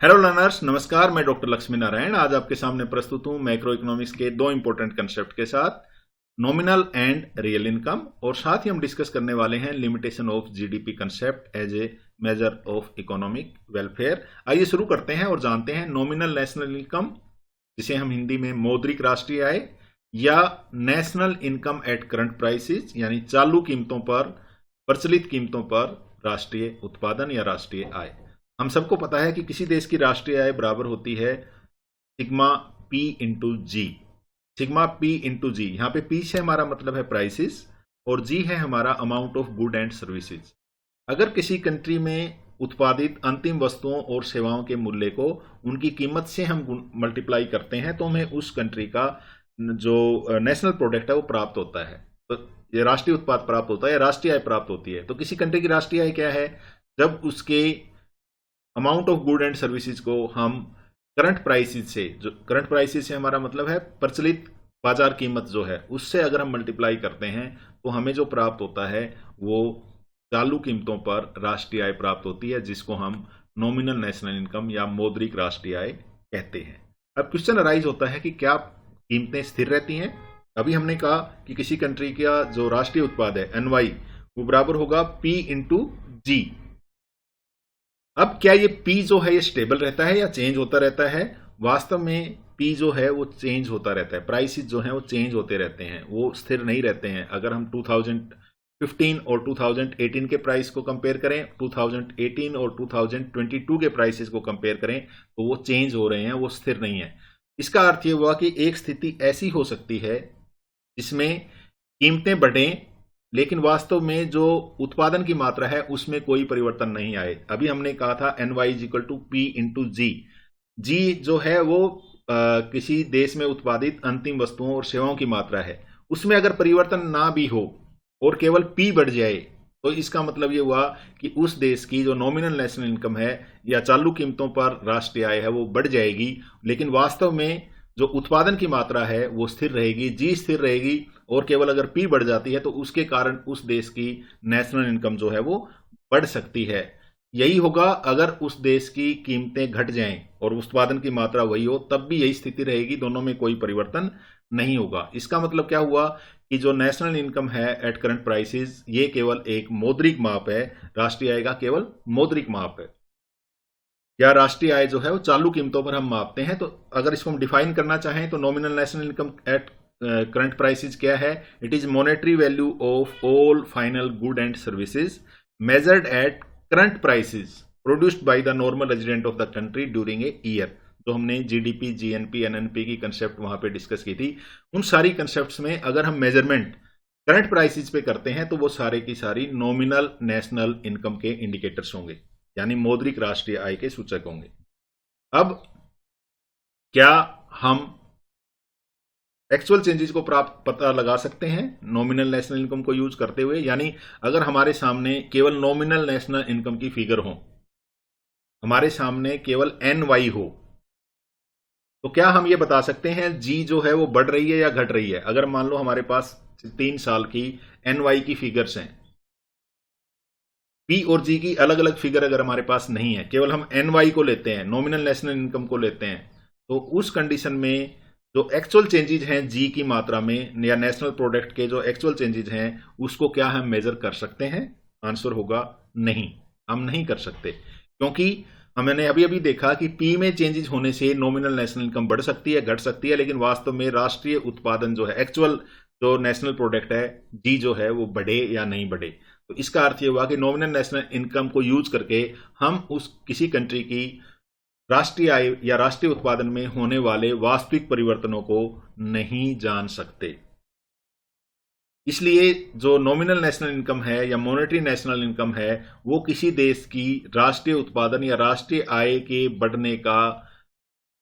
Hello learners, नमस्कार। मैं doctor Lakshmi Narayan आज आपके सामने प्रस्तुत हूं मैक्रो इकोनॉमिक्स के दो इंपॉर्टेंट कंसेप्ट के साथ, नॉमिनल एंड रियल इनकम। और साथ ही हम डिस्कस करने वाले हैं limitation of GDP concept as a measure of economic welfare. आइए शुरू करते हैं और जानते हैं नॉमिनल नेशनल इनकम, जिसे हम हिंदी में मौद्रिक राष्ट्रीय आय या national income at current prices यानी चालू कीमतों पर, प्रचलित कीमतों पर राष्ट्रीय उत्पादन या राष्ट्रीय आय। हम सबको पता है कि किसी देश की राष्ट्रीय आय बराबर होती है सिग्मा पी इंटू जी। सिग्मा पी इंटू जी, यहाँ पे पी से हमारा मतलब है प्राइसेस और जी है हमारा amount of good and services. अगर किसी कंट्री में उत्पादित अंतिम वस्तुओं और सेवाओं के मूल्य को उनकी कीमत से हम मल्टीप्लाई करते हैं तो हमें उस कंट्री का जो नेशनल प्रोडक्ट है वो प्राप्त होता है। तो ये राष्ट्रीय उत्पाद प्राप्त होता है या राष्ट्रीय आय प्राप्त होती है। तो किसी कंट्री की राष्ट्रीय आय क्या है? जब उसके amount of good and services को हम करंट प्राइसेस से, जो करंट प्राइसेस से हमारा मतलब है प्रचलित बाजार कीमत जो है, उससे अगर हम मल्टीप्लाई करते हैं तो हमें जो प्राप्त होता है वो चालू कीमतों पर राष्ट्रीय आय प्राप्त होती है, जिसको हम नॉमिनल नेशनल इनकम या मौद्रिक राष्ट्रीय आय कहते हैं। अब क्वेश्चन अराइज होता है कि क्या कीमतें स्थिर रहती हैं? अभी हमने कहा कि किसी कंट्री का जो राष्ट्रीय उत्पाद है एनवाई वो बराबर होगा पी इंटू जी। अब क्या ये P जो है ये स्टेबल रहता है या चेंज होता रहता है? वास्तव में P जो है वो चेंज होता रहता है। प्राइसेस जो हैं वो चेंज होते रहते हैं, वो स्थिर नहीं रहते हैं। अगर हम 2015 और 2018 के प्राइस को कंपेयर करें, 2018 और 2022 के प्राइसेस को कंपेयर करें तो वो चेंज हो रहे हैं, वो स्थिर नहीं है। इसका अर्थ ये हुआ कि एक स्थिति ऐसी हो सकती है जिसमें कीमतें बढ़ें लेकिन वास्तव में जो उत्पादन की मात्रा है उसमें कोई परिवर्तन नहीं आए। अभी हमने कहा था N Y is equal to P into G. G जो है वो किसी देश में उत्पादित अंतिम वस्तुओं और सेवाओं की मात्रा है, उसमें अगर परिवर्तन ना भी हो और केवल पी बढ़ जाए तो इसका मतलब ये हुआ कि उस देश की जो नॉमिनल नेशनल इनकम है या चालू कीमतों पर राष्ट्रीय आय है वो बढ़ जाएगी, लेकिन वास्तव में जो उत्पादन की मात्रा है वो स्थिर रहेगी, जी स्थिर रहेगी। और केवल अगर पी बढ़ जाती है तो उसके कारण उस देश की नेशनल इनकम जो है वो बढ़ सकती है। यही होगा अगर उस देश की कीमतें घट जाएं और उत्पादन की मात्रा वही हो, तब भी यही स्थिति रहेगी, दोनों में कोई परिवर्तन नहीं होगा। इसका मतलब क्या हुआ कि जो नेशनल इनकम है एट करंट प्राइसेस ये केवल एक मौद्रिक माप है, राष्ट्रीय आय का केवल मौद्रिक माप है। या राष्ट्रीय आय जो है वो चालू कीमतों पर हम मापते हैं। तो अगर इसको हम डिफाइन करना चाहें तो nominal national income at current prices क्या है? It is monetary value of all final good and services measured eight current prices produced by the normal resident of the country during a year. जो हमने GDP, GNP, NNP की concept वहां पे discuss की थी, उन सारी कंसेप्ट्स में अगर हम मेजरमेंट करंट प्राइसेस पे करते हैं तो वो सारे की सारी नॉमिनल नेशनल इनकम के इंडिकेटर्स होंगे, यानी मौद्रिक राष्ट्रीय आय के सूचक होंगे। अब क्या हम एक्चुअल चेंजेस को प्राप्त पता लगा सकते हैं नॉमिनल नेशनल इनकम को यूज करते हुए? यानी अगर हमारे सामने केवल नॉमिनल नेशनल इनकम की फिगर हो, हमारे सामने केवल एन वाई हो, तो क्या हम ये बता सकते हैं जी जो है वो बढ़ रही है या घट रही है? अगर मान लो हमारे पास 3 साल की एन वाई की फिगर्स हैं, पी और जी की अलग अलग फिगर अगर हमारे पास नहीं है, केवल हम एन वाई को लेते हैं, नॉमिनल नेशनल इनकम को लेते हैं, तो उस कंडीशन में जो एक्चुअल चेंजेज हैं जी की मात्रा में या नेशनल प्रोडक्ट के जो एक्चुअल चेंजेज हैं उसको क्या हम मेजर कर सकते हैं? आंसर होगा नहीं, हम नहीं कर सकते। क्योंकि हमने अभी अभी देखा कि पी में चेंजेस होने से नॉमिनल नेशनल इनकम बढ़ सकती है, घट सकती है, लेकिन वास्तव में राष्ट्रीय उत्पादन जो है, एक्चुअल जो नेशनल प्रोडक्ट है जी जो है वो बढ़े या नहीं बढ़े। तो इसका अर्थ ये हुआ कि नॉमिनल नेशनल इनकम को यूज करके हम उस किसी कंट्री की राष्ट्रीय आय या राष्ट्रीय उत्पादन में होने वाले वास्तविक परिवर्तनों को नहीं जान सकते। इसलिए जो नॉमिनल नेशनल इनकम है या मॉनेटरी नेशनल इनकम है वो किसी देश की राष्ट्रीय उत्पादन या राष्ट्रीय आय के बढ़ने का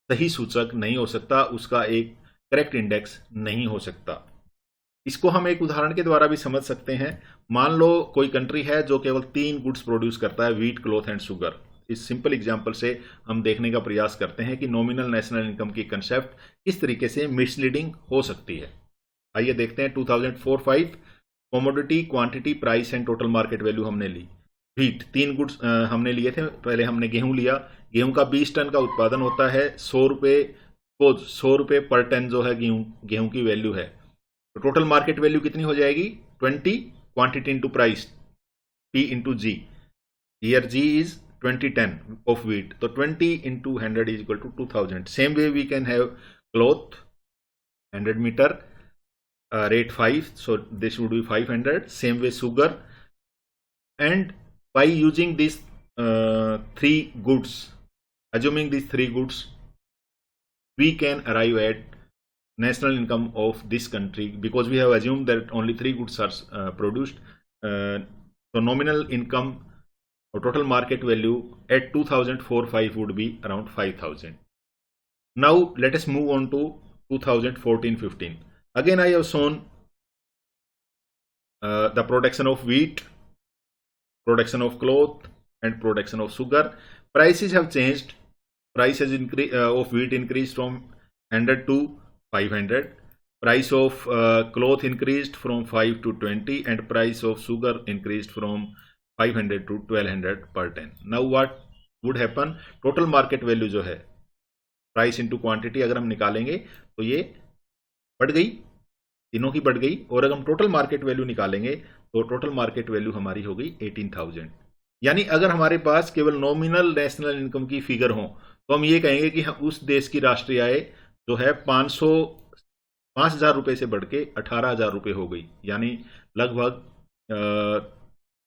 सही सूचक नहीं हो सकता, उसका एक करेक्ट इंडेक्स नहीं हो सकता। इसको हम एक उदाहरण के द्वारा भी समझ सकते हैं। मान लो कोई कंट्री है जो केवल 3 गुड्स प्रोड्यूस करता है, व्हीट, क्लॉथ एंड शुगर। इस सिंपल एग्जांपल से हम देखने का प्रयास करते हैं कि नॉमिनल नेशनल इनकम की कंसेप्ट किस तरीके से मिसलीडिंग हो सकती है। आइए देखते हैं 2004-5 commodity, quantity, price and total market value हमने ली। व्हीट 3 गुड्स हमने लिए थे। पहले हमने गेहूं लिया, गेहूं का 20 टन का उत्पादन होता है, 100 रुपये पर टन जो है गेहूं की वैल्यू है। तो टोटल मार्केट वैल्यू कितनी हो जाएगी? 20 quantity into price, P into G. Here G is 20 ton of wheat, तो 20 into 100 is equal to 2000. Same way we can have cloth 100 meter, rate 5, so this would be 500. Same way sugar, and by using these three goods, assuming these three goods, we can arrive at national income of this country, because we have assumed that only three goods are produced. So nominal income or total market value at 2045 would be around 5000. Now let us move on to 2014-15. Again I have shown the production of wheat, production of cloth, and production of sugar. Prices have changed. Price has of wheat increased from 100 to 500. Price of cloth increased from 5 to 20, and price of sugar increased from 500 to 1200 per ton. Now what would happen? Total market value जो है price into quantity अगर हम निकालेंगे तो ये बढ़ गई, तीनों की बढ़ गई। और अगर हम टोटल मार्केट वैल्यू निकालेंगे तो टोटल मार्केट वैल्यू हमारी हो गई 18,000। यानी अगर हमारे पास केवल नॉमिनल नेशनल इनकम की फिगर हो तो हम ये कहेंगे कि उस देश की राष्ट्रीय आय जो है 5,000 रुपये से बढ़ के 18,000 रुपये हो गई, यानी लगभग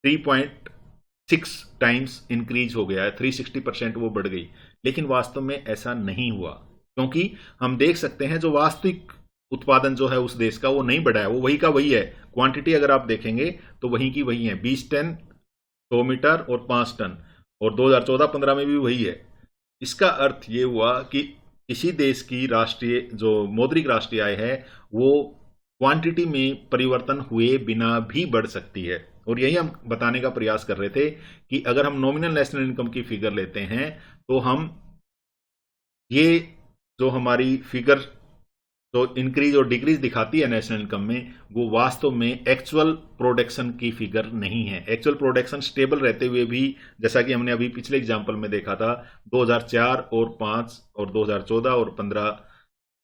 3.6 टाइम्स इंक्रीज हो गया है, 360% वो बढ़ गई। लेकिन वास्तव में ऐसा नहीं हुआ, क्योंकि हम देख सकते हैं जो वास्तविक उत्पादन जो है उस देश का वो नहीं बढ़ा है, वो वही का वही है। क्वांटिटी अगर आप देखेंगे तो वही की वही है, 20 टन 100 मीटर और 5 टन, और 2014-15 में भी वही है। इसका अर्थ ये हुआ कि किसी देश की राष्ट्रीय जो मौद्रिक राष्ट्रीय आय है वो क्वांटिटी में परिवर्तन हुए बिना भी बढ़ सकती है। और यही हम बताने का प्रयास कर रहे थे कि अगर हम नॉमिनल नेशनल इनकम की फिगर लेते हैं तो हम ये जो हमारी फिगर जो इंक्रीज और डिक्रीज दिखाती है नेशनल इनकम में, वो वास्तव में एक्चुअल प्रोडक्शन की फिगर नहीं है। एक्चुअल प्रोडक्शन स्टेबल रहते हुए भी, जैसा कि हमने अभी पिछले एग्जाम्पल में देखा था, 2004 और 5 और 2014 और 15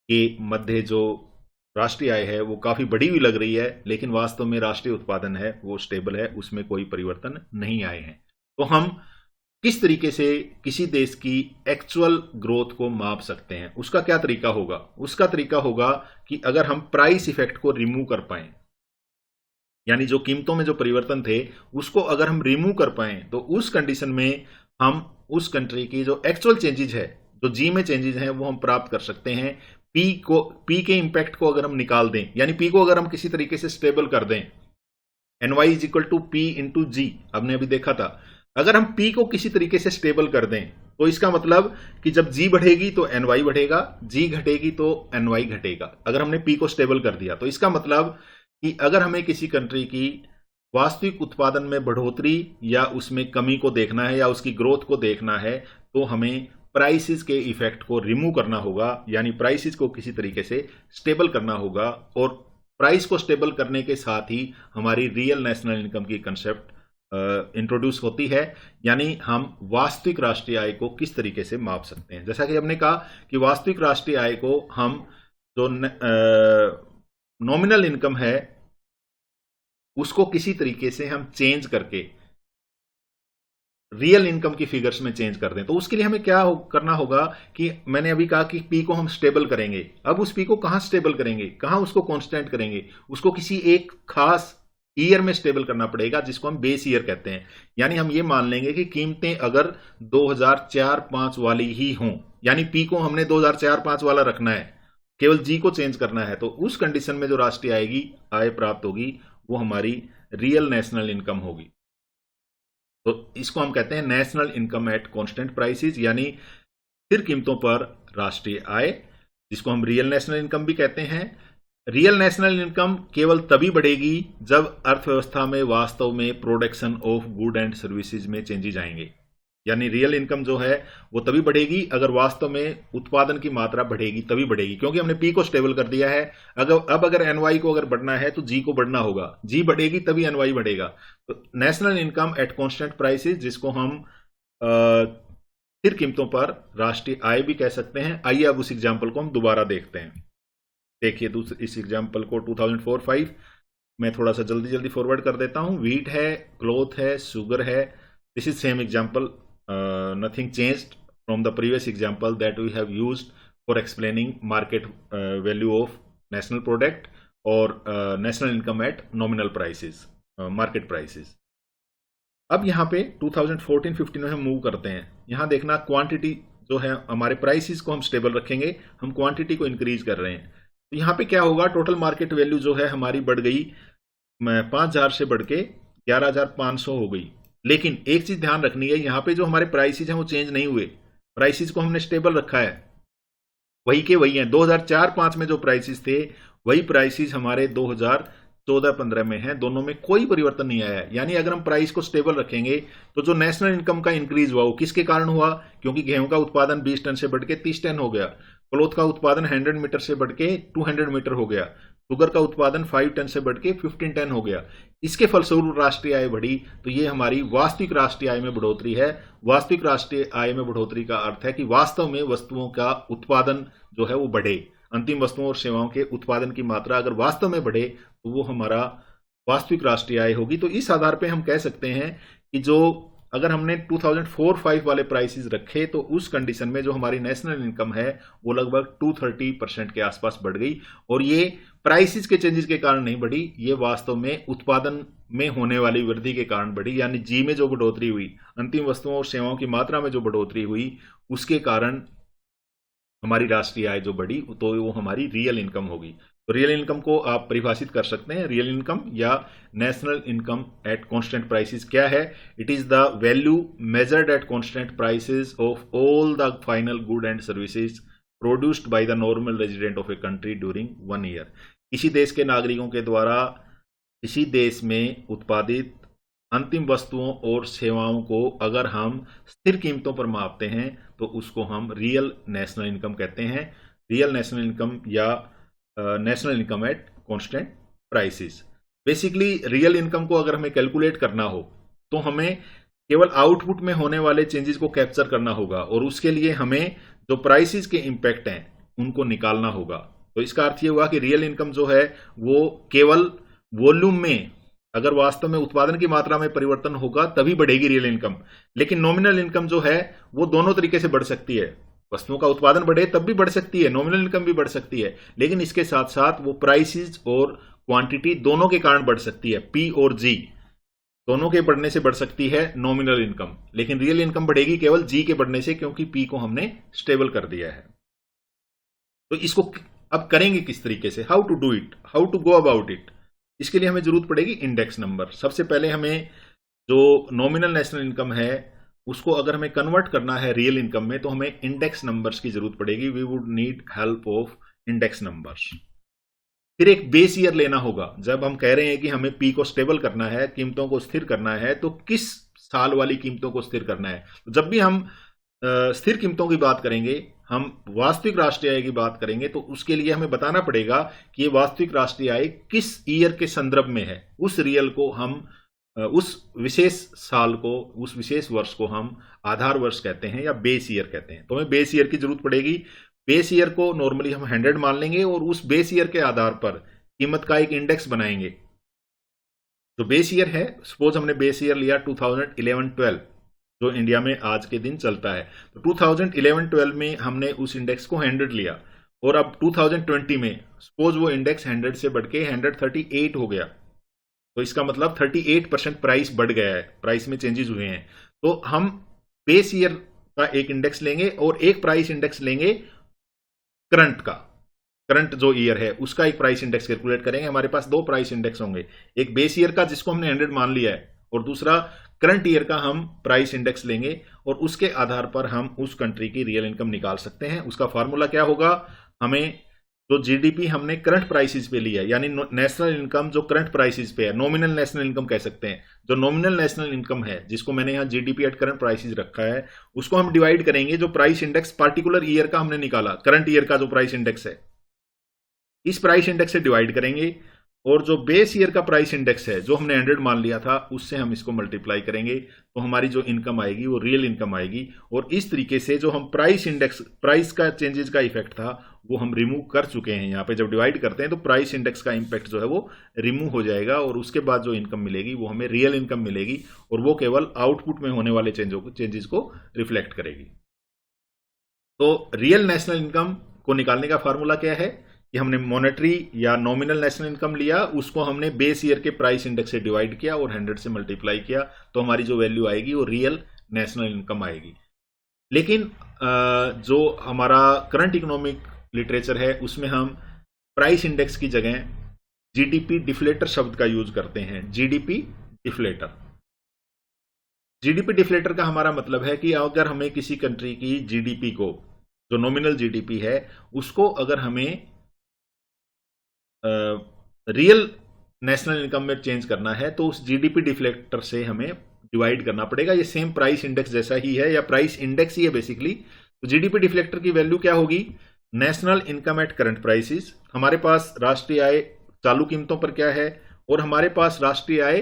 के मध्य जो राष्ट्रीय आय है वो काफी बड़ी भी लग रही है, लेकिन वास्तव में राष्ट्रीय उत्पादन है वो स्टेबल है, उसमें कोई परिवर्तन नहीं आए हैं। तो हम किस तरीके से किसी देश की एक्चुअल ग्रोथ को माप सकते हैं, उसका क्या तरीका होगा? उसका तरीका होगा कि अगर हम प्राइस इफेक्ट को रिमूव कर पाएं, यानी जो कीमतों में जो परिवर्तन थे उसको अगर हम रिमूव कर पाएं, तो उस कंडीशन में हम उस कंट्री की जो एक्चुअल चेंजेज है, जो जी में चेंजेज हैं, वो हम प्राप्त कर सकते हैं। पी के इंपैक्ट को अगर हम निकाल दें, यानी पी को अगर हम किसी तरीके से स्टेबल कर दें, NY is equal to P into G, हमने अभी देखा था। अगर हम P को किसी तरीके से स्टेबल कर दें तो इसका मतलब कि जब G बढ़ेगी तो NY बढ़ेगा, G घटेगी तो NY घटेगा। अगर हमने P को स्टेबल कर दिया तो इसका मतलब कि अगर हमें किसी कंट्री की वास्तविक उत्पादन में बढ़ोतरी या उसमें कमी को देखना है या उसकी ग्रोथ को देखना है, तो हमें प्राइसेस के इफेक्ट को रिमूव करना होगा, यानी प्राइसेस को किसी तरीके से स्टेबल करना होगा। और प्राइस को स्टेबल करने के साथ ही हमारी रियल नेशनल इनकम की कंसेप्ट इंट्रोड्यूस होती है, यानी हम वास्तविक राष्ट्रीय आय को किस तरीके से माप सकते हैं। जैसा कि हमने कहा कि वास्तविक राष्ट्रीय आय को हम जो नॉमिनल इनकम है उसको किसी तरीके से हम चेंज करके रियल इनकम की फिगर्स में चेंज कर दें। तो उसके लिए हमें क्या करना होगा कि मैंने अभी कहा कि पी को हम स्टेबल करेंगे। अब उस पी को कहां स्टेबल करेंगे, कहां उसको कांस्टेंट करेंगे? उसको किसी एक खास ईयर में स्टेबल करना पड़ेगा, जिसको हम बेस ईयर कहते हैं। यानी हम ये मान लेंगे कि कीमतें अगर 2004-5 वाली ही हों, यानी पी को हमने 2004-5 वाला रखना है, केवल जी को चेंज करना है, तो उस कंडीशन में जो राष्ट्रीय आय प्राप्त होगी वो हमारी रियल नेशनल इनकम होगी। तो इसको हम कहते हैं national income at constant prices, यानी स्थिर कीमतों पर राष्ट्रीय आय, जिसको हम रियल नेशनल इनकम भी कहते हैं। रियल नेशनल इनकम केवल तभी बढ़ेगी जब अर्थव्यवस्था में वास्तव में production of good and services में चेंजेज आएंगे। यानी रियल इनकम जो है वो तभी बढ़ेगी अगर वास्तव में उत्पादन की मात्रा बढ़ेगी, तभी बढ़ेगी, क्योंकि हमने पी को स्टेबल कर दिया है। अगर एनवाई को अगर बढ़ना है तो जी को बढ़ना होगा, जी बढ़ेगी तभी एनवाई बढ़ेगा। तो national income at constant prices, जिसको हम स्थिर कीमतों पर राष्ट्रीय आय भी कह सकते हैं। आइए अब उस एग्जाम्पल को हम दोबारा देखते हैं। देखिए इस एग्जाम्पल को 2004-5 मैं थोड़ा सा जल्दी फॉरवर्ड कर देता हूं। व्हीट है, क्लॉथ है, शुगर है। This is same example, nothing changed from the previous example that we have used for explaining market value of national product or national income at nominal prices, market prices। अब यहाँ पे 2014-15 में हम move करते हैं। यहाँ देखना क्वांटिटी जो है, हमारे प्राइसेस को हम स्टेबल रखेंगे, हम क्वांटिटी को इंक्रीज कर रहे हैं। तो यहाँ पे क्या होगा, टोटल मार्केट वैल्यू जो है हमारी बढ़ गई 5,000 से बढ़ के 11,500 हो गई। लेकिन एक चीज ध्यान रखनी है, यहाँ पे जो हमारे प्राइसेस हैं वो चेंज नहीं हुए, प्राइसेस को हमने स्टेबल रखा है, वही के वही हैं। 2004-5 में जो प्राइसेस थे वही प्राइसेस हमारे 2014-15 में हैं, दोनों में कोई परिवर्तन नहीं आया है। यानी अगर हम प्राइस को स्टेबल रखेंगे तो जो नेशनल इनकम का इंक्रीज हुआ वो किसके कारण हुआ, क्योंकि गेहूं का उत्पादन 20 टन से बढ़ के 30 टन हो गया, क्लॉथ का उत्पादन 100 मीटर से बढ़ के 200 मीटर हो गया, शुगर का उत्पादन 5 टन से बढ़ के 15 टन हो गया। इसके फलस्वरूप राष्ट्रीय आय बढ़ी। तो ये हमारी वास्तविक राष्ट्रीय आय में बढ़ोतरी है। वास्तविक राष्ट्रीय आय में बढ़ोतरी का अर्थ है कि वास्तव में वस्तुओं का उत्पादन जो है वो बढ़े, अंतिम वस्तुओं और सेवाओं के उत्पादन की मात्रा अगर वास्तव में बढ़े तो वो हमारा वास्तविक राष्ट्रीय आय होगी। तो इस आधार पर हम कह सकते हैं कि जो अगर हमने 2004-5 वाले प्राइसेस रखे तो उस कंडीशन में जो हमारी नेशनल इनकम है वो लगभग 230% के आसपास बढ़ गई। और ये प्राइसेस के चेंजेस के कारण नहीं बढ़ी, ये वास्तव में उत्पादन में होने वाली वृद्धि के कारण बढ़ी। यानी जी में जो बढ़ोतरी हुई, अंतिम वस्तुओं और सेवाओं की मात्रा में जो बढ़ोतरी हुई, उसके कारण हमारी राष्ट्रीय आय जो बढ़ी तो वो हमारी रियल इनकम होगी। तो रियल इनकम को आप परिभाषित कर सकते हैं, रियल इनकम या national income at constant prices क्या है। It is the value measured eight constant prices of all the final good and services produced by the normal resident of a country during 1 year. किसी देश के नागरिकों के द्वारा किसी देश में उत्पादित अंतिम वस्तुओं और सेवाओं को अगर हम स्थिर कीमतों पर मापते हैं तो उसको हम रियल नेशनल इनकम कहते हैं। रियल नेशनल इनकम या national income at constant prices. Basically real income को अगर हमें कैलकुलेट करना हो तो हमें केवल आउटपुट में होने वाले चेंजेस को कैप्चर करना होगा और उसके लिए हमें जो प्राइसेस के इंपैक्ट हैं उनको निकालना होगा। तो इसका अर्थ ये हुआ कि रियल इनकम जो है वो केवल वॉल्यूम में, अगर वास्तव में उत्पादन की मात्रा में परिवर्तन होगा तभी बढ़ेगी रियल इनकम। लेकिन नॉमिनल इनकम जो है वो दोनों तरीके से बढ़ सकती है, वस्तुओं का उत्पादन बढ़े तब भी बढ़ सकती है, नॉमिनल इनकम भी बढ़ सकती है, लेकिन इसके साथ साथ वो प्राइसेस और क्वांटिटी दोनों के कारण बढ़ सकती है। पी और जी दोनों के बढ़ने से बढ़ सकती है नॉमिनल इनकम, लेकिन रियल इनकम बढ़ेगी केवल जी के बढ़ने से, क्योंकि पी को हमने स्टेबल कर दिया है। तो इसको अब करेंगे किस तरीके से, how to do it, how to go about it. इसके लिए हमें जरूरत पड़ेगी इंडेक्स नंबर। सबसे पहले हमें जो नॉमिनल नेशनल इनकम है उसको अगर हमें कन्वर्ट करना है रियल इनकम में तो हमें इंडेक्स नंबर्स की जरूरत पड़ेगी। We would need help of index numbers. फिर एक बेस ईयर लेना होगा। जब हम कह रहे हैं कि हमें पी को स्टेबल करना है, कीमतों को स्थिर करना है, तो किस साल वाली कीमतों को स्थिर करना है। जब भी हम स्थिर कीमतों की बात करेंगे, हम वास्तविक राष्ट्रीय आय की बात करेंगे, तो उसके लिए हमें बताना पड़ेगा कि ये वास्तविक राष्ट्रीय आय किस ईयर के संदर्भ में है। उस रियल को हम, उस विशेष साल को, उस विशेष वर्ष को हम आधार वर्ष कहते हैं या बेस ईयर कहते हैं। तो हमें बेस ईयर की जरूरत पड़ेगी। बेस ईयर को नॉर्मली हम 100 मान लेंगे और उस बेस ईयर के आधार पर कीमत का एक इंडेक्स बनाएंगे। जो बेस ईयर है, सपोज हमने बेस ईयर लिया 2011-12 जो इंडिया में आज के दिन चलता है, तो 2011-12 में हमने उस इंडेक्स को 100 लिया और अब 2020 में सपोज वो इंडेक्स 100 से बढ़ के 138 हो गया, तो इसका मतलब 38% प्राइस बढ़ गया है, प्राइस में चेंजेस हुए हैं। तो हम बेस ईयर का एक इंडेक्स लेंगे और एक प्राइस इंडेक्स लेंगे करंट का, करंट जो ईयर है उसका एक प्राइस इंडेक्स कैलकुलेट करेंगे। हमारे पास दो प्राइस इंडेक्स होंगे, एक बेस ईयर का जिसको हमने 100 मान लिया है और दूसरा करंट ईयर का हम प्राइस इंडेक्स लेंगे और उसके आधार पर हम उस कंट्री की रियल इनकम निकाल सकते हैं। उसका फॉर्मूला क्या होगा, हमें जो जीडीपी हमने करंट प्राइसेस पे लिया है, यानी नेशनल इनकम जो करंट प्राइसेस पे है, नॉमिनल नेशनल इनकम कह सकते हैं, जो नॉमिनल नेशनल इनकम है जिसको मैंने यहाँ जीडीपी एट करंट प्राइसेस रखा है, उसको हम डिवाइड करेंगे जो प्राइस इंडेक्स पार्टिकुलर ईयर का हमने निकाला, करंट ईयर का जो प्राइस इंडेक्स है, इस प्राइस इंडेक्स से डिवाइड करेंगे, और जो बेस ईयर का प्राइस इंडेक्स है जो हमने 100 मान लिया था उससे हम इसको मल्टीप्लाई करेंगे, तो हमारी जो इनकम आएगी वो रियल इनकम आएगी। और इस तरीके से जो हम प्राइस इंडेक्स, प्राइस का चेंजेस का इफेक्ट था वो हम रिमूव कर चुके हैं। यहाँ पे जब डिवाइड करते हैं तो प्राइस इंडेक्स का इम्पैक्ट जो है वो रिमूव हो जाएगा, और उसके बाद जो इनकम मिलेगी वो हमें रियल इनकम मिलेगी, और वो केवल आउटपुट में होने वाले चेंजेस को रिफ्लेक्ट करेगी। तो रियल नेशनल इनकम को निकालने का फार्मूला क्या है कि हमने मॉनेटरी या नॉमिनल नेशनल इनकम लिया, उसको हमने बेस ईयर के प्राइस इंडेक्स से डिवाइड किया और 100 से मल्टीप्लाई किया, तो हमारी जो वैल्यू आएगी वो रियल नेशनल इनकम आएगी। लेकिन जो हमारा करंट इकोनॉमिक लिटरेचर है उसमें हम प्राइस इंडेक्स की जगह जीडीपी डिफ्लेटर शब्द का यूज करते हैं। जीडीपी डिफ्लेटर, जीडीपी डिफ्लेटर का हमारा मतलब है कि अगर हमें किसी कंट्री की जीडीपी को, जो नॉमिनल जीडीपी है, उसको अगर हमें रियल नेशनल इनकम में चेंज करना है तो उस जीडीपी डिफ्लेक्टर से हमें डिवाइड करना पड़ेगा। ये सेम प्राइस इंडेक्स जैसा ही है, या प्राइस इंडेक्स ही है बेसिकली। तो जीडीपी डिफ्लेक्टर की वैल्यू क्या होगी? National income at current prices, हमारे पास राष्ट्रीय आय चालू कीमतों पर क्या है और हमारे पास राष्ट्रीय आय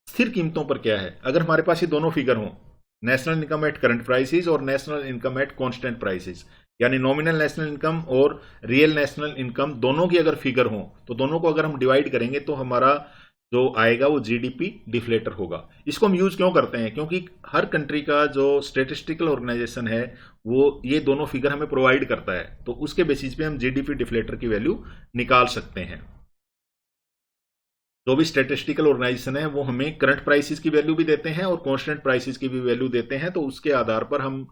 स्थिर कीमतों पर क्या है। अगर हमारे पास ये दोनों फिगर हों, national income at current prices और national income at constant prices, यानी नॉमिनल नेशनल इनकम और रियल नेशनल इनकम दोनों की अगर फिगर हो तो दोनों को अगर हम डिवाइड करेंगे तो हमारा जो आएगा वो जीडीपी डिफ्लेटर होगा। इसको हम यूज क्यों करते हैं? क्योंकि हर कंट्री का जो स्टैटिस्टिकल ऑर्गेनाइजेशन है वो ये दोनों फिगर हमें प्रोवाइड करता है, तो उसके बेसिस पे हम जीडीपी डिफ्लेटर की वैल्यू निकाल सकते हैं। जो भी स्टैटिस्टिकल ऑर्गेनाइजेशन है वो हमें करंट प्राइसेस की वैल्यू भी देते हैं और कांस्टेंट प्राइसेस की भी वैल्यू देते हैं, तो उसके आधार पर हम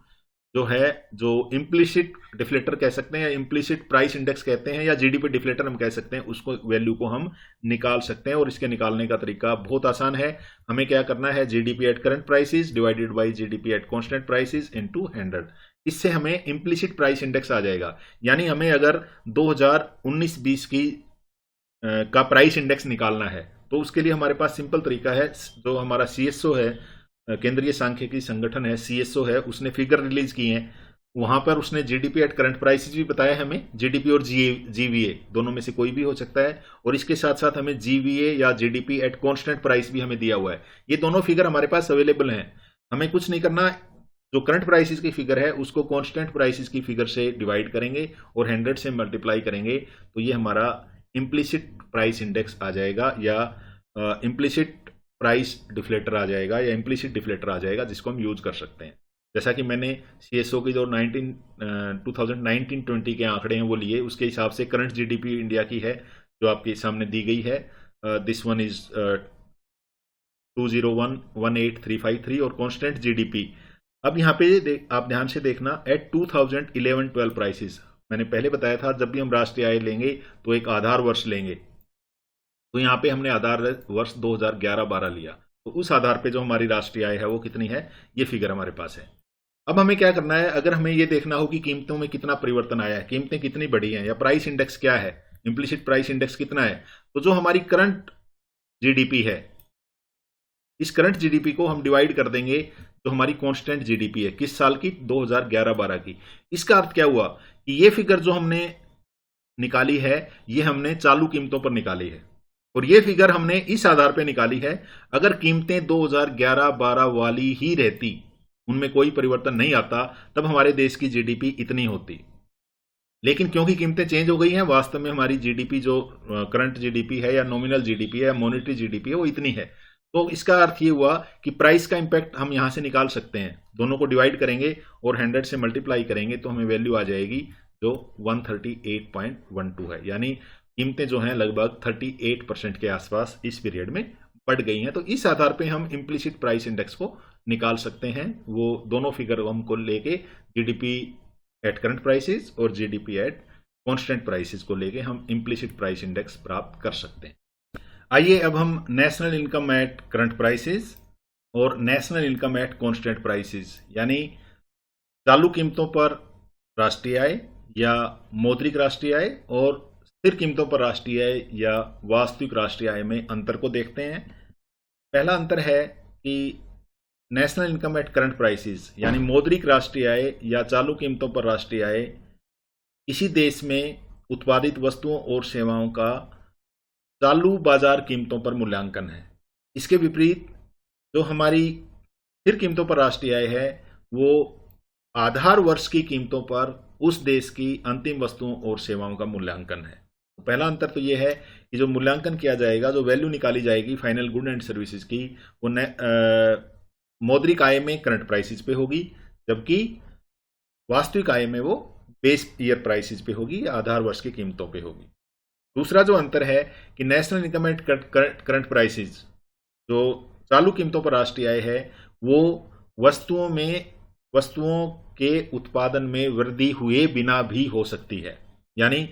जो है जो इम्प्लिसिट डिफ्लेटर कह सकते हैं या इम्प्लिसिट प्राइस इंडेक्स कहते हैं या जीडीपी डिफ्लेटर हम कह सकते हैं, उसको वैल्यू को हम निकाल सकते हैं। और इसके निकालने का तरीका बहुत आसान है। हमें क्या करना है? GDP at current prices divided by GDP at constant prices into 100। इससे हमें इम्प्लिसिट प्राइस इंडेक्स आ जाएगा। यानी हमें अगर 2019-20 की का प्राइस इंडेक्स निकालना है तो उसके लिए हमारे पास सिंपल तरीका है। जो हमारा सीएसओ है, केंद्रीय सांख्यिकी संगठन है, सीएसओ है, उसने फिगर रिलीज की हैं, वहां पर उसने जीडीपी एट करंट प्राइसेस भी बताया है हमें। जीडीपी और जीवीए दोनों में से कोई भी हो सकता है, और इसके साथ साथ हमें जीवीए या जीडीपी एट कांस्टेंट प्राइस भी हमें दिया हुआ है। ये दोनों फिगर हमारे पास अवेलेबल हैं। हमें कुछ नहीं करना, जो करंट प्राइसेस की फिगर है उसको कांस्टेंट प्राइसेस की फिगर से डिवाइड करेंगे और 100 से मल्टीप्लाई करेंगे, तो ये हमारा इम्प्लिसिट प्राइस इंडेक्स आ जाएगा, या इम्प्लिसिट प्राइस डिफ्लेटर आ जाएगा, या इम्प्लिसिट डिफ्लेटर आ जाएगा, जिसको हम यूज कर सकते हैं। जैसा कि मैंने सीएसओ की जो 2019-20 के आंकड़े हैं वो लिए, उसके हिसाब से करंट जीडीपी इंडिया की है जो आपके सामने दी गई है। दिस वन इज 201,18,353 और कांस्टेंट जीडीपी। अब यहाँ पे आप ध्यान से देखना, एट 2011-12 प्राइसेस, मैंने पहले बताया था जब भी हम राष्ट्रीय आय लेंगे तो एक आधार वर्ष लेंगे, तो यहाँ पे हमने आधार वर्ष 2011-12 लिया, तो उस आधार पे जो हमारी राष्ट्रीय आय है वो कितनी है, ये फिगर हमारे पास है। अब हमें क्या करना है? अगर हमें ये देखना हो कि कीमतों में कितना परिवर्तन आया है, कीमतें कितनी बढ़ी हैं, या प्राइस इंडेक्स क्या है, इम्प्लिसिट प्राइस इंडेक्स कितना है, तो जो हमारी करंट जीडीपी है, इस करंट जीडीपी को हम डिवाइड कर देंगे तो हमारी कांस्टेंट जीडीपी है किस साल की? 2011-12 की। इसका अर्थ क्या हुआ कि ये फिगर जो हमने निकाली है ये हमने चालू कीमतों पर निकाली है, और ये फिगर हमने इस आधार पर निकाली है अगर कीमतें 2011-12 वाली ही रहती, उनमें कोई परिवर्तन नहीं आता, तब हमारे देश की जीडीपी इतनी होती। लेकिन क्योंकि कीमतें चेंज हो गई हैं, वास्तव में हमारी जीडीपी जो करंट जीडीपी है या नॉमिनल जीडीपी है या मॉनेटरी जीडीपी है वो इतनी है। तो इसका अर्थ ये हुआ कि प्राइस का इंपैक्ट हम यहां से निकाल सकते हैं। दोनों को डिवाइड करेंगे और 100 से मल्टीप्लाई करेंगे तो हमें वैल्यू आ जाएगी जो 138.12 है, यानी कीमतें जो हैं लगभग 38% के आसपास इस पीरियड में बढ़ गई हैं। तो इस आधार पे हम इम्प्लिसिट प्राइस इंडेक्स को निकाल सकते हैं। वो दोनों फिगर हमको लेके जीडीपी एट करंट प्राइसेस और जीडीपी एट कांस्टेंट प्राइसेस को लेके हम इम्प्लिसिट प्राइस इंडेक्स प्राप्त कर सकते हैं। आइए अब हम national income at current prices और national income at constant prices, यानी चालू कीमतों पर राष्ट्रीय आय या मौद्रिक राष्ट्रीय आय और स्थिर कीमतों पर राष्ट्रीय आय या वास्तविक राष्ट्रीय आय में अंतर को देखते हैं। पहला अंतर है कि national income at current prices यानी मौद्रिक राष्ट्रीय आय या चालू कीमतों पर राष्ट्रीय आय किसी देश में उत्पादित वस्तुओं और सेवाओं का चालू बाजार कीमतों पर मूल्यांकन है। इसके विपरीत जो हमारी स्थिर कीमतों पर राष्ट्रीय आय है वो आधार वर्ष की कीमतों पर उस देश की अंतिम वस्तुओं और सेवाओं का मूल्यांकन है। तो पहला अंतर तो ये है कि जो मूल्यांकन किया जाएगा, जो वैल्यू निकाली जाएगी फाइनल गुड एंड सर्विसेज की, वो मौद्रिक आय में करंट प्राइसेस पे होगी, जबकि वास्तविक आय में वो बेस ईयर प्राइसेस पे होगी या आधार वर्ष की कीमतों पे होगी। दूसरा जो अंतर है कि national income at current prices, जो चालू कीमतों पर राष्ट्रीय आय है, वो वस्तुओं के उत्पादन में वृद्धि हुए बिना भी हो सकती है। यानी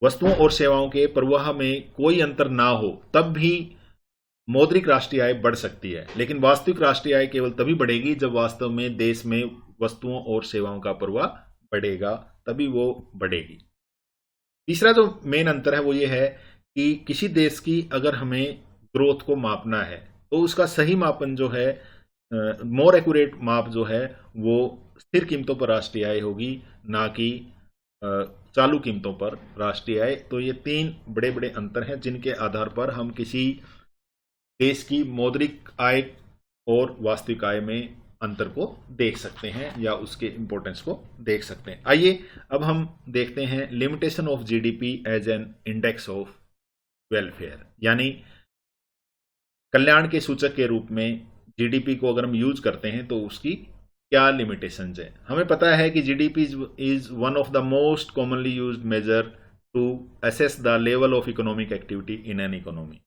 वस्तुओं और सेवाओं के प्रवाह में कोई अंतर ना हो तब भी मौद्रिक राष्ट्रीय आय बढ़ सकती है, लेकिन वास्तविक राष्ट्रीय आय केवल तभी बढ़ेगी जब वास्तव में देश में वस्तुओं और सेवाओं का प्रवाह बढ़ेगा, तभी वो बढ़ेगी। तीसरा जो मेन अंतर है वो ये है कि किसी देश की अगर हमें ग्रोथ को मापना है तो उसका सही मापन जो है, मोर एक्यूरेट माप जो है, वो स्थिर कीमतों पर राष्ट्रीय आय होगी, ना कि चालू कीमतों पर राष्ट्रीय आय। तो ये तीन बड़े बड़े अंतर हैं जिनके आधार पर हम किसी देश की मौद्रिक आय और वास्तविक आय में अंतर को देख सकते हैं या उसके इंपॉर्टेंस को देख सकते हैं। आइए अब हम देखते हैं limitation of GDP as an index of welfare, यानी कल्याण के सूचक के रूप में जीडीपी को अगर हम यूज करते हैं तो उसकी क्या लिमिटेशंस है। हमें पता है कि GDP is one of the most commonly used measure to assess the level of economic activity in an economy.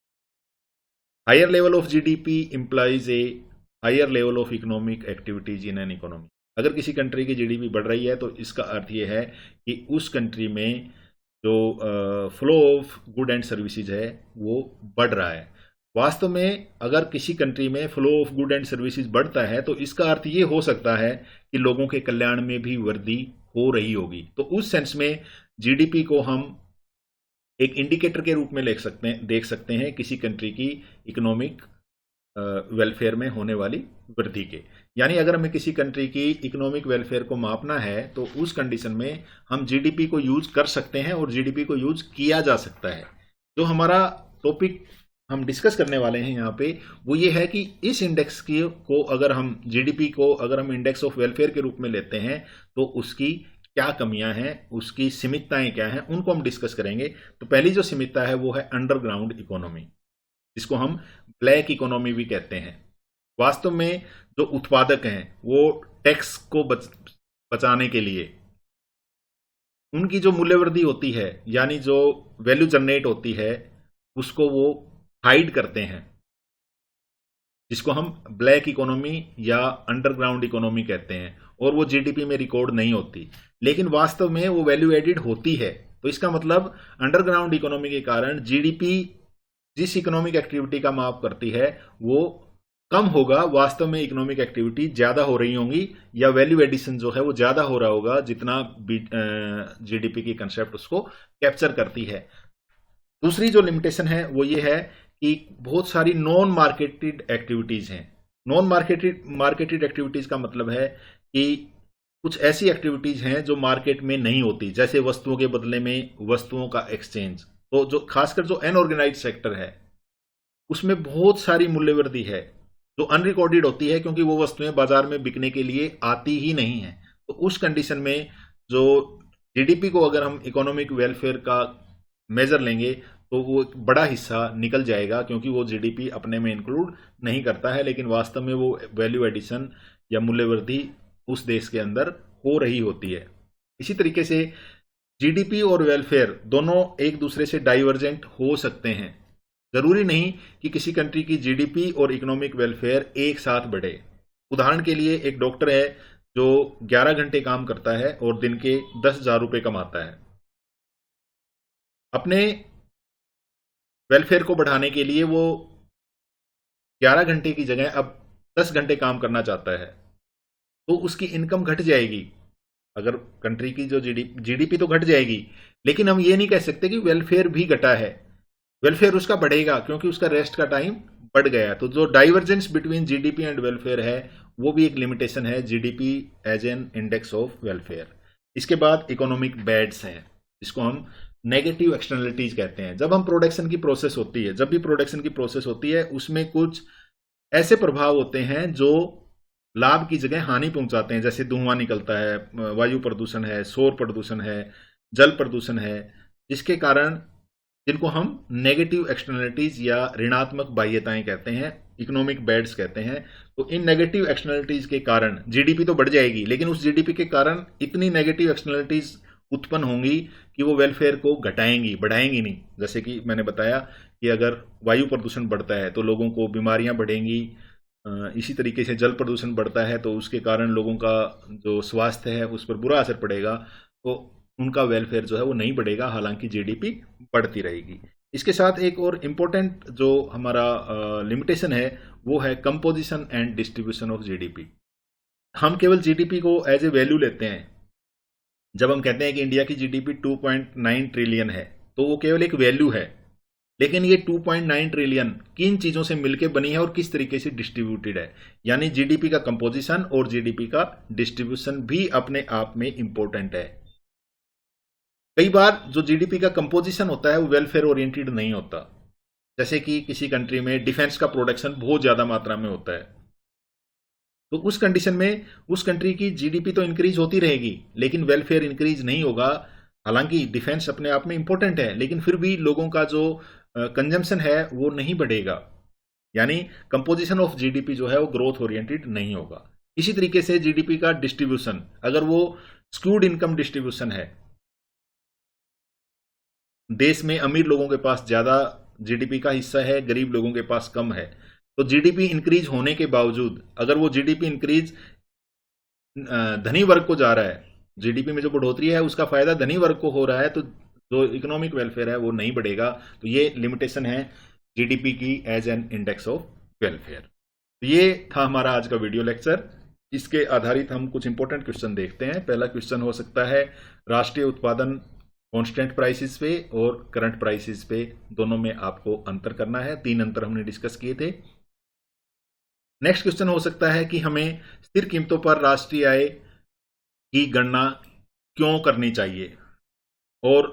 Higher level of GDP implies a higher level of economic activities in an economy. अगर किसी country की GDP बढ़ रही है तो इसका अर्थ यह है कि उस कंट्री में जो flow of good and services है वो बढ़ रहा है। वास्तव में अगर किसी कंट्री में flow of good and services बढ़ता है तो इसका अर्थ ये हो सकता है कि लोगों के कल्याण में भी वृद्धि हो रही होगी। तो उस सेंस में जीडीपी को हम एक इंडिकेटर के रूप में देख सकते हैं किसी कंट्री की इकोनॉमिक वेलफेयर में होने वाली वृद्धि के। यानी अगर हमें किसी कंट्री की इकोनॉमिक वेलफेयर को मापना है तो उस कंडीशन में हम जीडीपी को यूज कर सकते हैं और जीडीपी को यूज किया जा सकता है। जो हमारा टॉपिक हम डिस्कस करने वाले हैं यहाँ पे वो ये है कि इस इंडेक्स को अगर हम जीडीपी को अगर हम इंडेक्स ऑफ वेलफेयर के रूप में लेते हैं तो उसकी क्या कमियां हैं, उसकी सीमितताएं क्या हैं, उनको हम डिस्कस करेंगे। तो पहली जो सीमितता है वो है अंडरग्राउंड इकोनॉमी, जिसको हम ब्लैक इकोनॉमी भी कहते हैं। वास्तव में जो उत्पादक हैं वो टैक्स को बचाने के लिए उनकी जो मूल्यवृद्धि होती है यानी जो वैल्यू जनरेट होती है उसको वो हाइड करते हैं, जिसको हम ब्लैक इकोनॉमी या अंडरग्राउंड इकोनॉमी कहते हैं, और वो जीडीपी में रिकॉर्ड नहीं होती, लेकिन वास्तव में वो वैल्यू एडिड होती है। तो इसका मतलब अंडरग्राउंड इकोनॉमी के कारण जीडीपी जिस इकोनॉमिक एक्टिविटी का माप करती है वो कम होगा, वास्तव में इकोनॉमिक एक्टिविटी ज्यादा हो रही होंगी या वैल्यू एडिशन जो है वो ज्यादा हो रहा होगा जितना जीडीपी की कंसेप्ट उसको कैप्चर करती है। दूसरी जो लिमिटेशन है वो ये है कि बहुत सारी नॉन मार्केटेड एक्टिविटीज हैं। नॉन मार्केटेड एक्टिविटीज का मतलब है कि कुछ ऐसी एक्टिविटीज हैं जो मार्केट में नहीं होती, जैसे वस्तुओं के बदले में वस्तुओं का एक्सचेंज। तो जो खासकर जो अनऑर्गेनाइज्ड सेक्टर है उसमें बहुत सारी मूल्यवृद्धि है जो अनरिकॉर्डेड होती है, क्योंकि वो वस्तुएं बाजार में बिकने के लिए आती ही नहीं है। तो उस कंडीशन में जो जीडीपी को अगर हम इकोनॉमिक वेलफेयर का मेजर लेंगे तो वो एक बड़ा हिस्सा निकल जाएगा, क्योंकि वो जीडीपी अपने में इंक्लूड नहीं करता है, लेकिन वास्तव में वो वैल्यू एडिशन या मूल्यवृद्धि उस देश के अंदर हो रही होती है। इसी तरीके से जीडीपी और वेलफेयर दोनों एक दूसरे से डाइवर्जेंट हो सकते हैं। जरूरी नहीं कि किसी कंट्री की जीडीपी और इकोनॉमिक वेलफेयर एक साथ बढ़े। उदाहरण के लिए एक डॉक्टर है जो 11 घंटे काम करता है और दिन के 10,000 रुपए कमाता है। अपने वेलफेयर को बढ़ाने के लिए वो 11 घंटे की जगह अब 10 घंटे काम करना चाहता है, तो उसकी इनकम घट जाएगी। अगर कंट्री की जो जीडीपी तो घट जाएगी, लेकिन हम ये नहीं कह सकते कि वेलफेयर भी घटा है। वेलफेयर उसका बढ़ेगा क्योंकि उसका रेस्ट का टाइम बढ़ गया। तो जो divergence between GDP and welfare है वो भी एक लिमिटेशन है GDP as an index of welfare. इसके बाद इकोनॉमिक बैड्स हैं, जिसको हम नेगेटिव एक्सटर्नलिटीज कहते हैं। जब हम प्रोडक्शन की प्रोसेस होती है, जब भी प्रोडक्शन की प्रोसेस होती है, उसमें कुछ ऐसे प्रभाव होते हैं जो लाभ की जगह हानि पहुंचाते हैं। जैसे धुआं निकलता है, वायु प्रदूषण है, शोर प्रदूषण है, जल प्रदूषण है, जिसके कारण, जिनको हम नेगेटिव एक्सटर्नलिटीज या ऋणात्मक बाह्यताएं कहते हैं, इकोनॉमिक बैड्स कहते हैं। तो इन नेगेटिव एक्सटर्नलिटीज के कारण जीडीपी तो बढ़ जाएगी, लेकिन उस जीडीपी के कारण इतनी नेगेटिव एक्सटर्नलिटीज उत्पन्न होंगी कि वो वेलफेयर को घटाएंगी, बढ़ाएंगी नहीं। जैसे कि मैंने बताया कि अगर वायु प्रदूषण बढ़ता है तो लोगों को बीमारियां बढ़ेंगी, इसी तरीके से जल प्रदूषण बढ़ता है तो उसके कारण लोगों का जो स्वास्थ्य है उस पर बुरा असर पड़ेगा, तो उनका वेलफेयर जो है वो नहीं बढ़ेगा, हालांकि जीडीपी बढ़ती रहेगी। इसके साथ एक और इम्पोर्टेंट जो हमारा लिमिटेशन है वो है composition and distribution of GDP. हम केवल जीडीपी को एज ए वैल्यू लेते हैं। जब हम कहते हैं कि इंडिया की जीडीपी 2.9 ट्रिलियन है, तो वो केवल एक वैल्यू है, लेकिन ये 2.9 ट्रिलियन किन चीजों से मिलकर बनी है और किस तरीके से डिस्ट्रीब्यूटेड है, यानी जीडीपी का कंपोजिशन और जीडीपी का डिस्ट्रीब्यूशन भी अपने आप में इंपॉर्टेंट है। कई बार जो जीडीपी का कंपोजिशन होता है वो वेलफेयर ओरिएंटेड नहीं होता। जैसे कि किसी कंट्री में डिफेंस का प्रोडक्शन बहुत ज्यादा मात्रा में होता है, तो उस कंडीशन में उस कंट्री की जीडीपी तो इंक्रीज होती रहेगी, लेकिन वेलफेयर इंक्रीज नहीं होगा। हालांकि डिफेंस अपने आप में इंपॉर्टेंट है, लेकिन फिर भी लोगों का जो कंजम्पशन है वो नहीं बढ़ेगा, यानी कंपोजिशन ऑफ जीडीपी जो है वो ग्रोथ ओरिएंटेड नहीं होगा। इसी तरीके से जीडीपी का डिस्ट्रीब्यूशन, अगर वो स्क्यूड इनकम डिस्ट्रीब्यूशन है, देश में अमीर लोगों के पास ज्यादा जीडीपी का हिस्सा है, गरीब लोगों के पास कम है, तो जीडीपी इंक्रीज होने के बावजूद अगर वो जीडीपी इंक्रीज धनी वर्ग को जा रहा है, जीडीपी में जो बढ़ोतरी है उसका फायदा धनी वर्ग को हो रहा है, तो जो इकोनॉमिक वेलफेयर है वो नहीं बढ़ेगा। तो ये लिमिटेशन है जीडीपी की as an index of welfare. तो ये था हमारा आज का वीडियो लेक्चर। इसके आधारित हम कुछ इंपॉर्टेंट क्वेश्चन देखते हैं। पहला क्वेश्चन हो सकता है राष्ट्रीय उत्पादन कांस्टेंट प्राइसेस पे और करंट प्राइसेस पे, दोनों में आपको अंतर करना है। 3 अंतर हमने डिस्कस किए थे। नेक्स्ट क्वेश्चन हो सकता है कि हमें स्थिर कीमतों पर राष्ट्रीय आय की गणना क्यों करनी चाहिए, और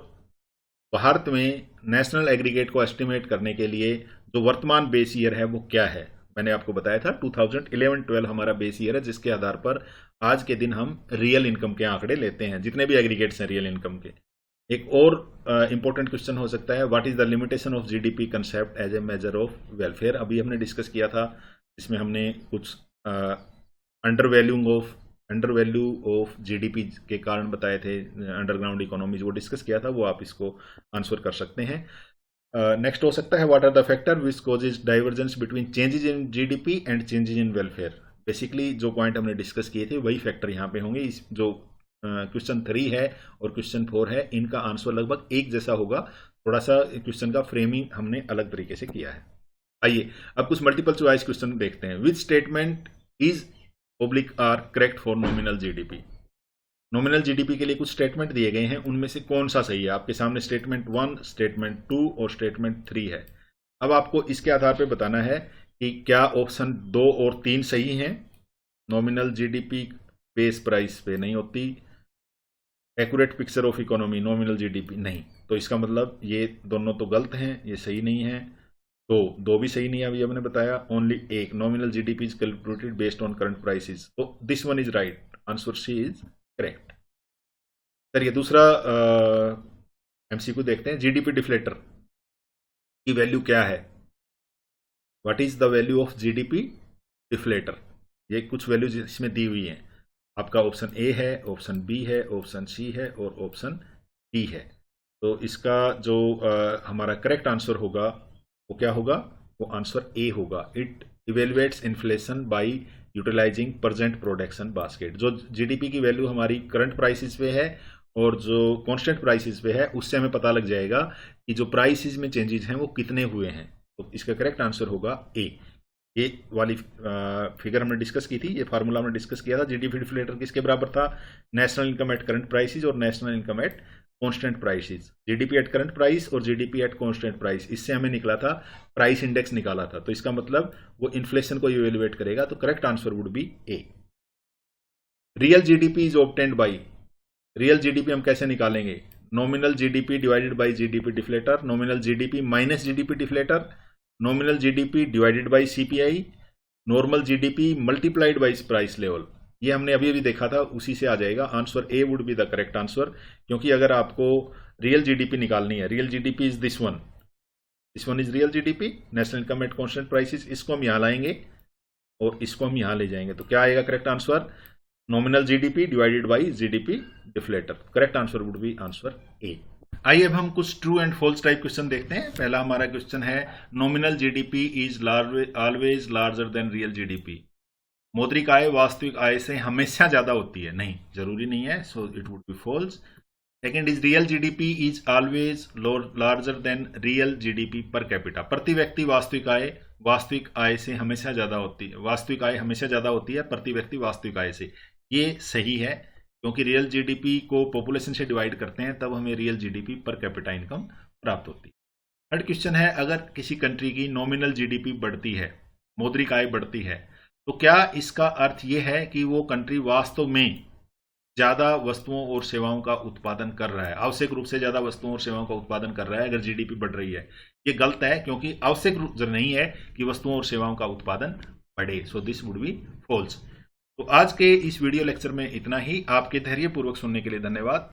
भारत में नेशनल एग्रीगेट को एस्टिमेट करने के लिए जो वर्तमान बेस ईयर है वो क्या है। मैंने आपको बताया था 2011-12 हमारा बेस ईयर है, जिसके आधार पर आज के दिन हम रियल इनकम के आंकड़े लेते हैं, जितने भी एग्रीगेट्स हैं रियल इनकम के। एक और इंपॉर्टेंट क्वेश्चन हो सकता है what is the limitation of GDP concept as a measure of welfare. अभी हमने डिस्कस किया था, इसमें हमने कुछ अंडर वैल्यू ऑफ जीडीपी के कारण बताए थे, अंडरग्राउंड इकोनॉमीज, वो डिस्कस किया था, वो आप इसको आंसर कर सकते हैं। नेक्स्ट हो सकता है what are the factor which causes divergence between changes in GDP and changes in welfare. Basically जो पॉइंट हमने डिस्कस किए थे वही फैक्टर यहाँ पे होंगे। इस जो क्वेश्चन 3 है और क्वेश्चन 4 है, इनका आंसर लगभग एक जैसा होगा, थोड़ा सा क्वेश्चन का फ्रेमिंग हमने अलग तरीके से किया है। आइए अब कुछ मल्टीपल चॉइस क्वेश्चन देखते हैं। Which statement is public are correct for nominal GDP. Nominal GDP के लिए कुछ स्टेटमेंट दिए गए हैं, उनमें से कौन सा सही है। आपके सामने स्टेटमेंट 1, स्टेटमेंट 2 और स्टेटमेंट 3 है। अब आपको इसके आधार पर बताना है कि क्या ऑप्शन 2 और 3 सही हैं। नॉमिनल जीडीपी बेस प्राइस पे नहीं होती, accurate picture of economy nominal GDP नहीं, तो इसका मतलब ये दोनों तो गलत हैं, ये सही नहीं है। तो 2 भी सही नहीं है, अभी हमने बताया। ओनली एक, nominal GDP is calculated based on current prices, तो this one is right, answer C is correct. चलिए दूसरा एमसीक्यू देखते हैं। जीडीपी डिफ्लेटर की वैल्यू क्या है। What is the value of GDP deflator. ये कुछ वैल्यूज इसमें दी हुई हैं। आपका ऑप्शन ए है, ऑप्शन बी है, ऑप्शन सी है और ऑप्शन डी है। तो इसका जो हमारा करेक्ट आंसर होगा वो क्या होगा, वो आंसर ए होगा। It evaluates inflation by utilising present production basket. जो जीडीपी की वैल्यू हमारी करंट प्राइसेस पे है और जो कांस्टेंट प्राइसेस पे है, उससे हमें पता लग जाएगा कि जो प्राइसेस में चेंजेस हैं वो कितने हुए हैं। तो इसका करेक्ट आंसर होगा ए। ये वाली फिगर हमने डिस्कस की थी, ये फार्मूला हमने डिस्कस किया था। जीडीपी डिफ्लेटर किसके बराबर था? National income at current prices और national income at constant prices. GDP at current price और जीडीपी एट कांस्टेंट प्राइस, इससे हमें निकला था प्राइस इंडेक्स निकाला था। तो इसका मतलब वो इन्फ्लेशन को इवेल्युएट करेगा। तो correct answer would B A. Real GDP is obtained by, real GDP हम कैसे निकालेंगे? Nominal GDP divided by GDP deflator, nominal GDP minus GDP deflator, nominal GDP divided by CPI, normal GDP multiplied by price level. ये हमने अभी अभी देखा था, उसी से आ जाएगा। Answer A would be the correct answer, क्योंकि अगर आपको रियल जीडीपी निकालनी है, real GDP is this one is real GDP, national income at constant prices, इसको हम यहां लाएंगे और इसको हम यहां ले जाएंगे। तो क्या आएगा correct answer? Nominal GDP divided by GDP deflator. Correct answer would be answer A. आइए अब हम कुछ true and false type question देखते हैं। पहला हमारा क्वेश्चन है, nominal GDP is always larger than real GDP. मौद्रिक आय वास्तविक आय से हमेशा ज्यादा होती है? नहीं, जरूरी नहीं है, so it would be false. Second is real GDP is always larger than real GDP per capita. प्रति व्यक्ति वास्तविक आय से हमेशा ज्यादा होती है, वास्तविक आय हमेशा ज्यादा होती है प्रति व्यक्ति वास्तविक आय से। ये सही है, क्योंकि रियल जीडीपी को पॉपुलेशन से डिवाइड करते हैं, तब हमें real GDP per capita income प्राप्त होती है। थर्ड क्वेश्चन है, अगर किसी कंट्री की नॉमिनल जीडीपी बढ़ती है, मौद्रिक आय बढ़ती है, तो क्या इसका अर्थ यह है कि वो कंट्री वास्तव में ज्यादा वस्तुओं और सेवाओं का उत्पादन कर रहा है? आवश्यक रूप से ज्यादा वस्तुओं और सेवाओं का उत्पादन कर रहा है अगर जीडीपी बढ़ रही है? ये गलत है, क्योंकि आवश्यक रूप से नहीं है कि वस्तुओं और सेवाओं का उत्पादन बढ़े। So this would be false. तो आज के इस वीडियो लेक्चर में इतना ही। आपके धैर्यपूर्वक सुनने के लिए धन्यवाद।